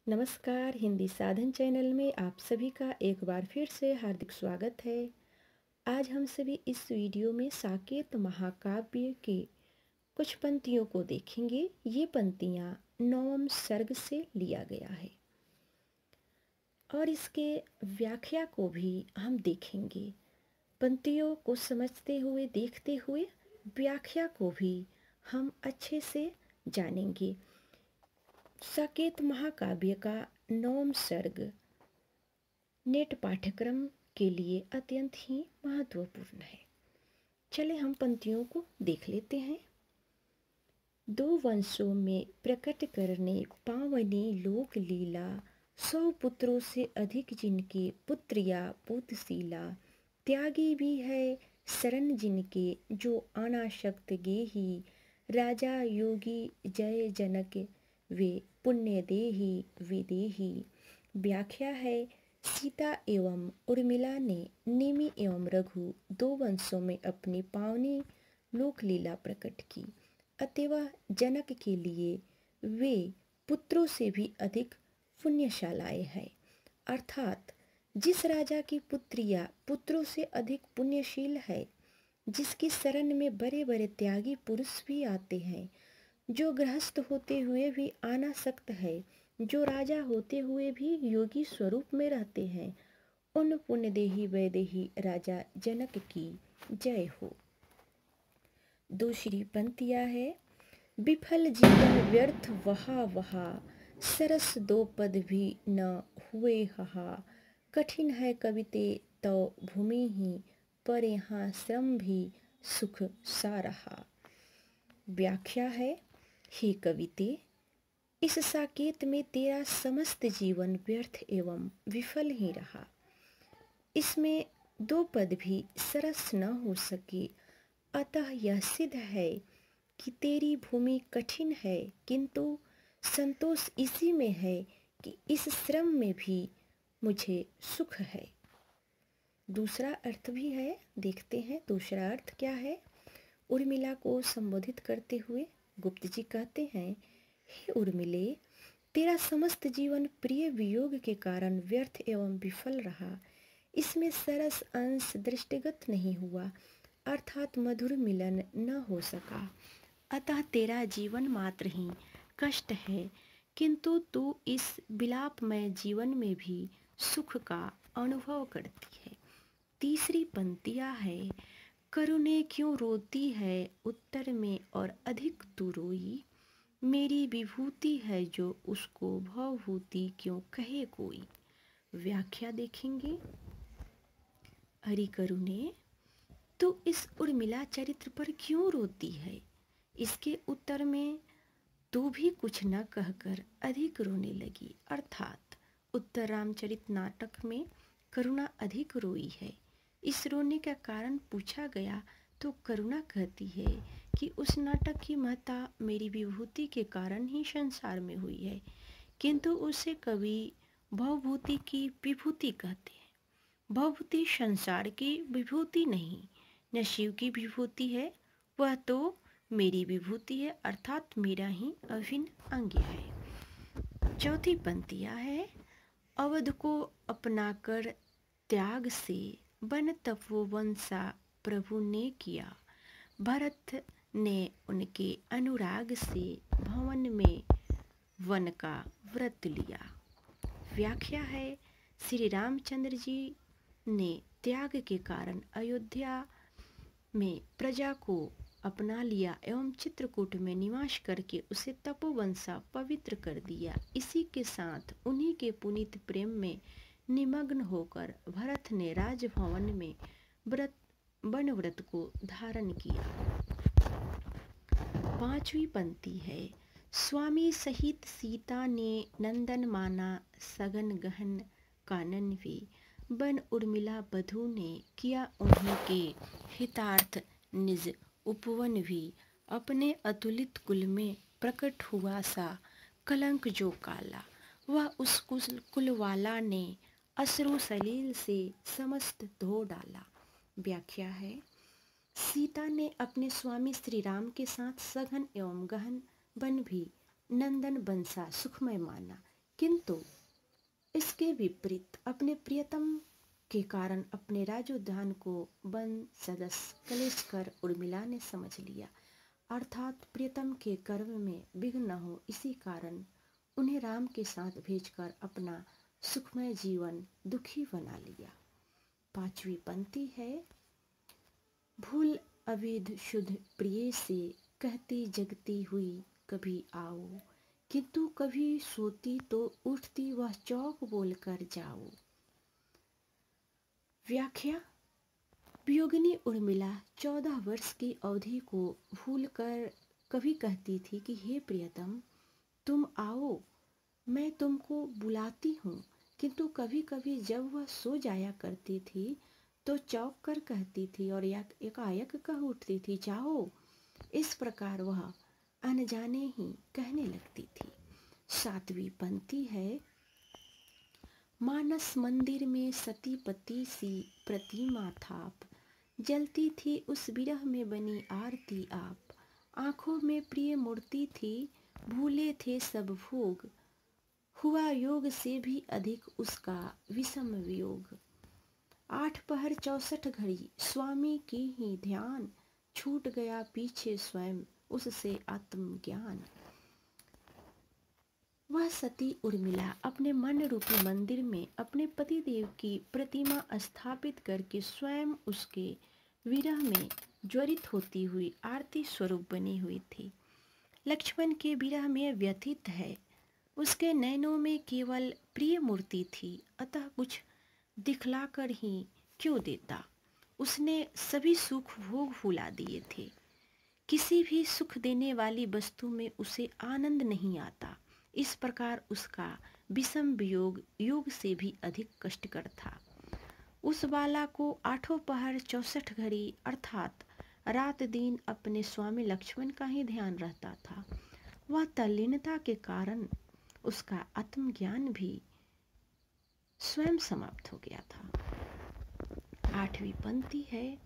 नमस्कार। हिंदी साधन चैनल में आप सभी का एक बार फिर से हार्दिक स्वागत है। आज हम सभी इस वीडियो में साकेत महाकाव्य के कुछ पंक्तियों को देखेंगे। ये पंक्तियाँ 9वें सर्ग से लिया गया है और इसके व्याख्या को भी हम देखेंगे। पंक्तियों को समझते हुए, देखते हुए व्याख्या को भी हम अच्छे से जानेंगे। साकेत महाकाव्य का 9वां सर्ग नेट पाठ्यक्रम के लिए अत्यंत ही महत्वपूर्ण है। चले हम पंक्तियों को देख लेते हैं। दो वंशों में प्रकट करने पावनी लोक लीला, 100 पुत्रों से अधिक जिनके पुत्र या पुत्रशीला, त्यागी भी है शरण जिनके जो अनासक्त गेही, राजा योगी जय जनक वे पुण्य देही विदेही। व्याख्या है, सीता एवं उर्मिला ने निमि एवं रघु दो वंशों में अपनी पावनी लोकलीला प्रकट की, अतएव जनक के लिए वे पुत्रों से भी अधिक पुण्यशालाएं हैं। अर्थात जिस राजा की पुत्रियां पुत्रों से अधिक पुण्यशील है, जिसकी शरण में बड़े बड़े त्यागी पुरुष भी आते हैं, जो गृहस्थ होते हुए भी अनासक्त है, जो राजा होते हुए भी योगी स्वरूप में रहते हैं, उन पुण्यदेही वैदेही राजा जनक की जय हो। दूसरी पंक्तियां है, विफल जीवन व्यर्थ वहा वहा, सरस दो पद भी न हुए हहा, कठिन है कविते तो भूमि ही, पर यहाँ श्रम भी सुख सा रहा। व्याख्या है, हे कविते, इस साकेत में तेरा समस्त जीवन व्यर्थ एवं विफल ही रहा। इसमें दो पद भी सरस न हो सके, अतः यह सिद्ध है कि तेरी भूमि कठिन है, किंतु संतोष इसी में है कि इस श्रम में भी मुझे सुख है। दूसरा अर्थ भी है, देखते हैं दूसरा अर्थ क्या है। उर्मिला को संबोधित करते हुए गुप्त जी कहते हैं, हे उर्मिले, तेरा समस्त जीवन प्रिय वियोग के कारण व्यर्थ एवं विफल रहा। इसमें सरस अंश दृष्टिगत नहीं हुआ, अर्थात मधुर मिलन न हो सका, अतः तेरा जीवन मात्र ही कष्ट है, किंतु तू इस विलापमय जीवन में भी सुख का अनुभव करती है। तीसरी पंक्तियां है, करुणे क्यों रोती है उत्तर में और अधिक तू रोई, मेरी विभूति है जो उसको भवभूति क्यों कहे कोई। व्याख्या देखेंगे, हरि करुणे, तू इस उर्मिला चरित्र पर क्यों रोती है। इसके उत्तर में तू भी कुछ न कहकर अधिक रोने लगी, अर्थात उत्तर रामचरित नाटक में करुणा अधिक रोई है। इस रोने का कारण पूछा गया तो करुणा कहती है कि उस नाटक की महत्ता मेरी विभूति के कारण ही संसार में हुई है, किंतु उसे कवि भवभूति की विभूति कहते हैं। भवभूति संसार की विभूति नहीं, न शिव की विभूति है, वह तो मेरी विभूति है, अर्थात मेरा ही अभिन्न अंग है। चौथी पंक्तियां है, अवध को अपनाकर त्याग से वन तपोवंसा प्रभु ने किया, भरत ने उनके अनुराग से भवन में वन का व्रत लिया। व्याख्या है, श्री रामचंद्र जी ने त्याग के कारण अयोध्या में प्रजा को अपना लिया एवं चित्रकूट में निवास करके उसे तपोवंसा पवित्र कर दिया। इसी के साथ उन्हीं के पुनीत प्रेम में निमग्न होकर भरत ने राजभवन में वन व्रत को धारण किया। पांचवी पंक्ति है, स्वामी सहित सीता ने नंदन माना सगन गहन कानन वे, बन उर्मिला बधू ने किया उन्हीं के हितार्थ निज उपवन भी, अपने अतुलित कुल में प्रकट हुआ सा कलंक जो काला, वह उस कुल वाला ने अश्रु सलील से समस्त धो डाला। व्याख्या है, सीता ने अपने स्वामी श्री राम के साथ सघन एवं गहन वन भी नंदन बंसा सुखमय माना, किंतु इसके विपरीत अपने प्रियतम के कारण अपने राजोद्यान को वन सदस्य कलेश कर उर्मिला ने समझ लिया, अर्थात प्रियतम के कर्म में विघ्न न हो, इसी कारण उन्हें राम के साथ भेजकर अपना सुखमय जीवन दुखी बना लिया। 5वीं पंक्ति है, भूल अविध शुद्ध प्रिय से कहती जगती हुई कभी आओ, किंतु कभी सोती तो उठती वह चौक बोलकर जाओ। व्याख्या, वियोगिनी उर्मिला 14 वर्ष की अवधि को भूलकर कभी कहती थी कि हे प्रियतम तुम आओ, मैं तुमको बुलाती हूँ, किंतु कभी कभी जब वह सो जाया करती थी तो चौंक कर कहती थी और एकाएक कह उठती थी जाओ। इस प्रकार वह अनजाने ही कहने लगती थी। 7वीं पंक्ति है, मानस मंदिर में सती पति सी प्रतिमा थाप, जलती थी उस विरह में बनी आरती आप, आंखों में प्रिय मूर्ति थी भूले थे सब भोग, हुआ योग से भी अधिक उसका विषम वियोग। 8 पहर 64 घड़ी स्वामी की ही ध्यान, छूट गया पीछे स्वयं उससे आत्मज्ञान। वह सती उर्मिला अपने मन रूपी मंदिर में अपने पतिदेव की प्रतिमा स्थापित करके स्वयं उसके विरह में ज्वरित होती हुई आरती स्वरूप बनी हुई थी। लक्ष्मण के विरह में व्यथित है, उसके नयनों में केवल प्रिय मूर्ति थी, अतः कुछ दिखलाकर ही क्यों देता। उसने सभी सुख भोग भुला दिए थे, किसी भी सुख देने वाली वस्तु में उसे आनंद नहीं आता। इस प्रकार उसका विषम वियोग योग से भी अधिक कष्टकर था। उस बाला को 8 पहर 64 घड़ी अर्थात रात दिन अपने स्वामी लक्ष्मण का ही ध्यान रहता था। वह तल्लीनता के कारण उसका आत्मज्ञान भी स्वयं समाप्त हो गया था। 8वीं पंक्ति है,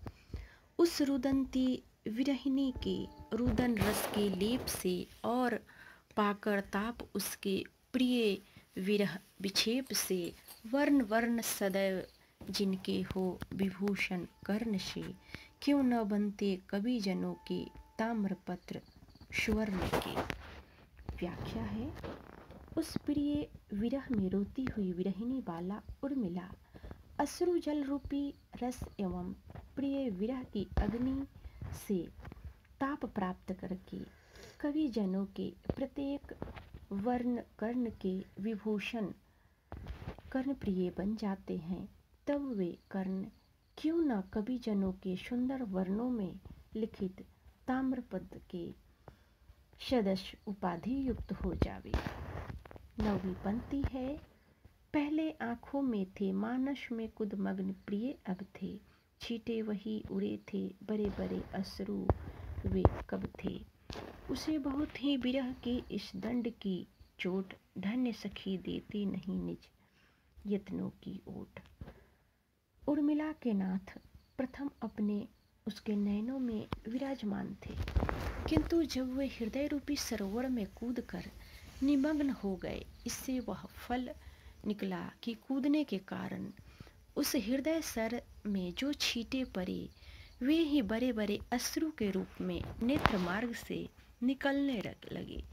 उस रुदंती विरहिणी के रुदन रस के लेप से और पाकर ताप उसके प्रिय विरह विक्षेप से, वर्ण वर्ण सदैव जिनके हो विभूषण कर्ण से, क्यों न बनते कवि जनों के ताम्रपत्र सुवर्ण के। व्याख्या है, उस प्रिय विरह में रोती हुई विरहिणी बाला उर्मिला अश्रु जल रूपी रस एवं प्रिय विरह की अग्नि से ताप प्राप्त करके कवि जनों के प्रत्येक वर्ण कर्ण के विभूषण कर्ण प्रिय बन जाते हैं, तब वे कर्ण क्यों न कवि जनों के सुंदर वर्णों में लिखित ताम्रपद के सदस्य उपाधि युक्त हो जावे। 9वीं पंक्ति है, पहले आँखों में थे मानस में कुद मग्न प्रिय अब थे, छीटे वही उड़े थे बड़े बड़े अश्रु वे कब थे, उसे बहुत ही विरह की इस दंड की चोट, धन्य सखी देती नहीं निज यत्नों की ओट। उर्मिला के नाथ प्रथम अपने उसके नयनों में विराजमान थे, किंतु जब वे हृदय रूपी सरोवर में कूदकर निमग्न हो गए, इससे वह फल निकला कि कूदने के कारण उस हृदय सर में जो छींटे पड़े वे ही बड़े बड़े अश्रु के रूप में नेत्र मार्ग से निकलने लगे।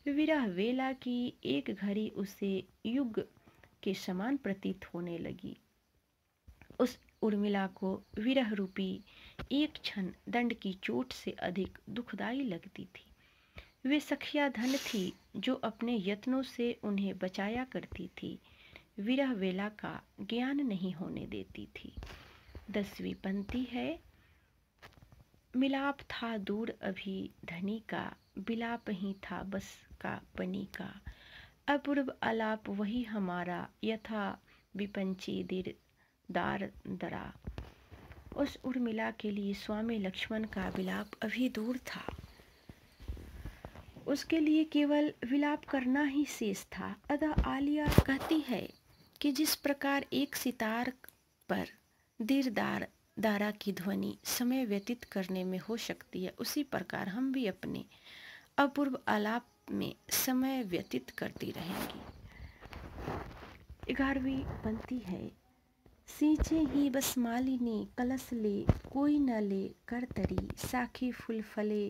विरह वेला की एक घड़ी उसे युग के समान प्रतीत होने लगी। उस उर्मिला को विरह रूपी एक क्षण दंड की चोट से अधिक दुखदाई लगती थी। वे सखिया धन थी जो अपने यत्नों से उन्हें बचाया करती थी, विरह वेला का ज्ञान नहीं होने देती थी। 10वीं पंक्ति है, मिलाप था दूर अभी धनी का, बिलाप ही था बस का पनी का, अपूर्व आलाप वही हमारा, यथा विपंची दार दरा। उस उर्मिला के लिए स्वामी लक्ष्मण का विलाप अभी दूर था, उसके लिए केवल विलाप करना ही शेष था। अतः आलिया कहती है कि जिस प्रकार एक सितार पर दीरदार दारा की ध्वनि समय व्यतीत करने में हो सकती है, उसी प्रकार हम भी अपने अपूर्व आलाप में समय व्यतीत करती रहेंगी। 11वीं पंक्ति है। सींचे ही बस मालिनी कलश ले, कोई न ले कर तरी, साखे फूल फले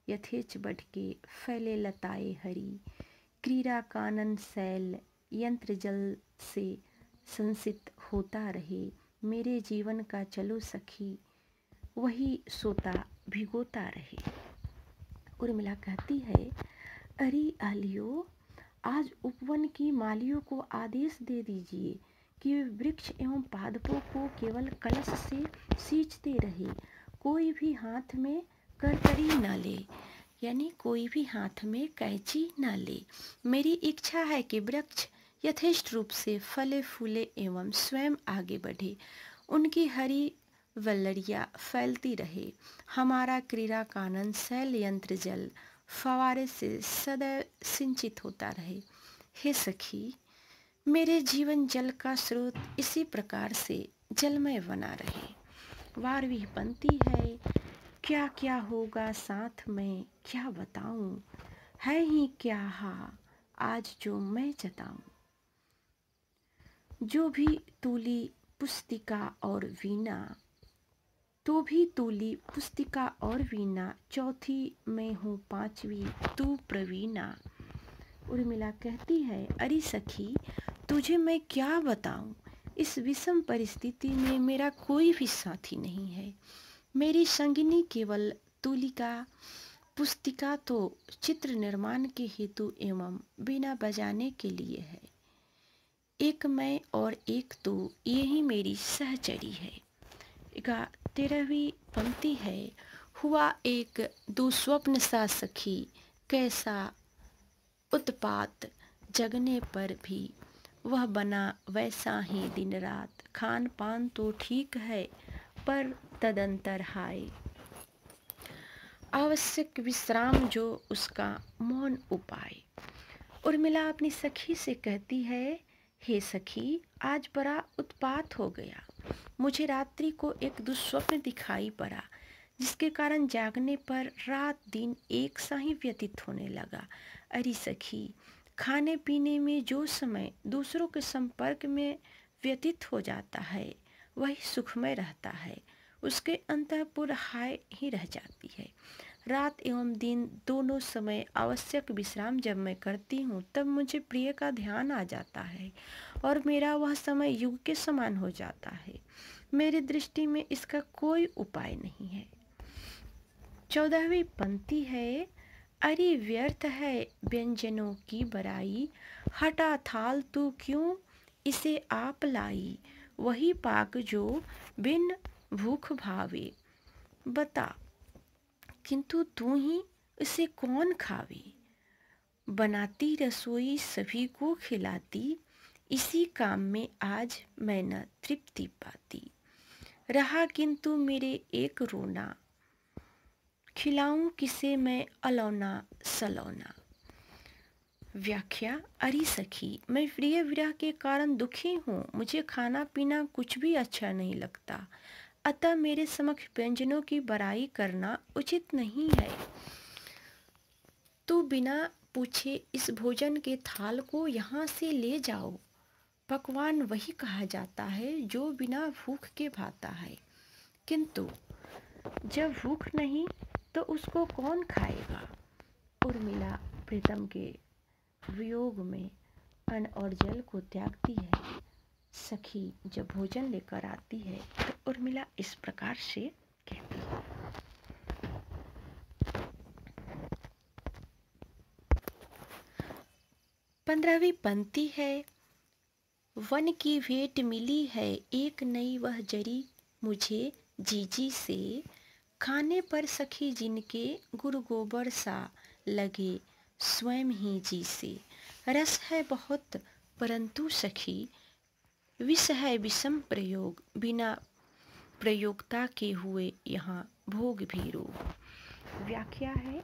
यथेच बढ़के, फैले लताए हरी, क्रीड़ा कानन शैल यंत्र जल से संसित होता रहे, मेरे जीवन का चलो सखी वही सोता भिगोता रहे। उर्मिला कहती है, अरे आलियो, आज उपवन की मालियों को आदेश दे दीजिए कि वे वृक्ष एवं पादपों को केवल कलश से सींचते रहे, कोई भी हाथ में करकरी न ले, यानी कोई भी हाथ में कैंची न ले। मेरी इच्छा है कि वृक्ष यथेष्ट रूप से फले फूले एवं स्वयं आगे बढ़े, उनकी हरी वल्लरियाँ फैलती रहे, हमारा क्रीड़ा कानन शैल यंत्र जल फवारे से सदैव सिंचित होता रहे। हे सखी, मेरे जीवन जल का स्रोत इसी प्रकार से जलमय बना रहे। 12वीं पंक्ति है। क्या क्या होगा साथ में क्या बताऊं, है ही क्या हा आज जो मैं जताऊं, जो भी तूली पुस्तिका और वीणा, तो भी तूली पुस्तिका और वीणा, चौथी मैं हूँ पांचवी तू प्रवीणा। उर्मिला कहती है, अरे सखी, तुझे मैं क्या बताऊं, इस विषम परिस्थिति में मेरा कोई भी साथी नहीं है। मेरी संगिनी केवल तूलिका पुस्तिका तो चित्र निर्माण के हेतु एवं बीना बजाने के लिए है, एक मैं और एक तू, यही मेरी सहचरी है। 13वीं पंक्ति है। हुआ एक दुस्वप्न सा सखी, कैसा उत्पात जगने पर भी, वह बना वैसा ही दिन रात, खान पान तो ठीक है पर तदंतर हाय, आवश्यक विश्राम जो उसका मौन उपाय। उर्मिला अपनी सखी से कहती है, हे सखी, आज बड़ा उत्पात हो गया, मुझे रात्रि को एक दुस्वप्न दिखाई पड़ा, जिसके कारण जागने पर रात दिन एक सा ही व्यतीत होने लगा। अरे सखी, खाने पीने में जो समय दूसरों के संपर्क में व्यतीत हो जाता है वही सुखमय रहता है, उसके अंतःपुर हाय ही रह जाती है। रात एवं दिन दोनों समय आवश्यक विश्राम जब मैं करती हूँ तब मुझे प्रिय का ध्यान आ जाता है और मेरा वह समय युग के समान हो जाता है। मेरी दृष्टि में इसका कोई उपाय नहीं है। 14वीं पंक्ति है। अरे व्यर्थ है व्यंजनों की बड़ाई, हटा थाल तू क्यों इसे आप लाई, वही पाक जो बिन भूख भावे, बता किंतु तू ही इसे कौन खावे, बनाती रसोई सभी को खिलाती, इसी काम में आज मैं न तृप्ति पाती, रहा किंतु मेरे एक रोना, खिलाऊं किसे मैं अलौना सलौना। व्याख्या। अरे सखी, मैं प्रिय विरह के कारण दुखी हूँ, मुझे खाना पीना कुछ भी अच्छा नहीं लगता, अतः मेरे समक्ष व्यंजनों की बड़ाई करना उचित नहीं है। तू बिना पूछे इस भोजन के थाल को यहाँ से ले जाओ। पकवान वही कहा जाता है जो बिना भूख के भाता है, किंतु जब भूख नहीं तो उसको कौन खाएगा। उर्मिला प्रीतम के वियोग में अन्न और जल को त्यागती है। सखी जब भोजन लेकर आती है तो उर्मिला इस प्रकार से कहती है। पंद्रहवीं पंक्ति है। वन की भेंट मिली है एक नई वह जरी, मुझे जीजी से, खाने पर सखी जिनके गुरु गोबर सा लगे, स्वयं ही जी से, रस है बहुत परंतु सखी, विष है विषम प्रयोग, बिना प्रयोगता के हुए यहाँ भोग भी रोग। व्याख्या है।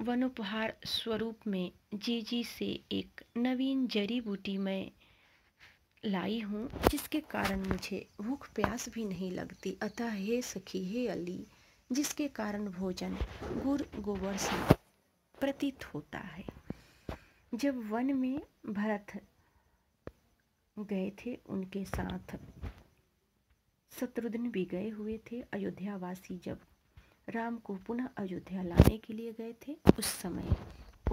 वनोपहार स्वरूप में जीजी से एक नवीन जड़ी बूटी मैं लाई हूँ, जिसके कारण मुझे भूख प्यास भी नहीं लगती, अतः हे सखी, हे अली, जिसके कारण भोजन गुड़ गोबर से प्रतीत होता है। जब वन में भरत गए थे। उनके साथ शत्रुघ्न भी गए हुए थे। अयोध्यावासी जब राम को पुनः अयोध्या लाने के लिए गए थे, उस समय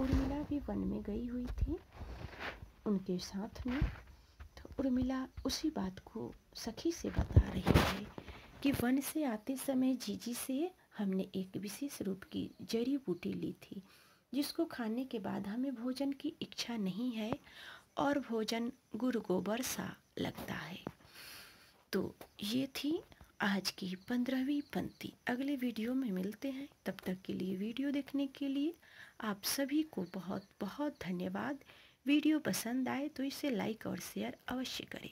उर्मिला भी वन में गई हुई थी उनके साथ में। तो उर्मिला उसी बात को सखी से बता रही है कि वन से आते समय जीजी से हमने एक विशेष रूप की जड़ी बूटी ली थी, जिसको खाने के बाद हमें भोजन की इच्छा नहीं है और भोजन गुरु गोबर सा लगता है। तो ये थी आज की 15वीं पंक्ति। अगले वीडियो में मिलते हैं, तब तक के लिए वीडियो देखने के लिए आप सभी को बहुत बहुत धन्यवाद। वीडियो पसंद आए तो इसे लाइक और शेयर अवश्य करें।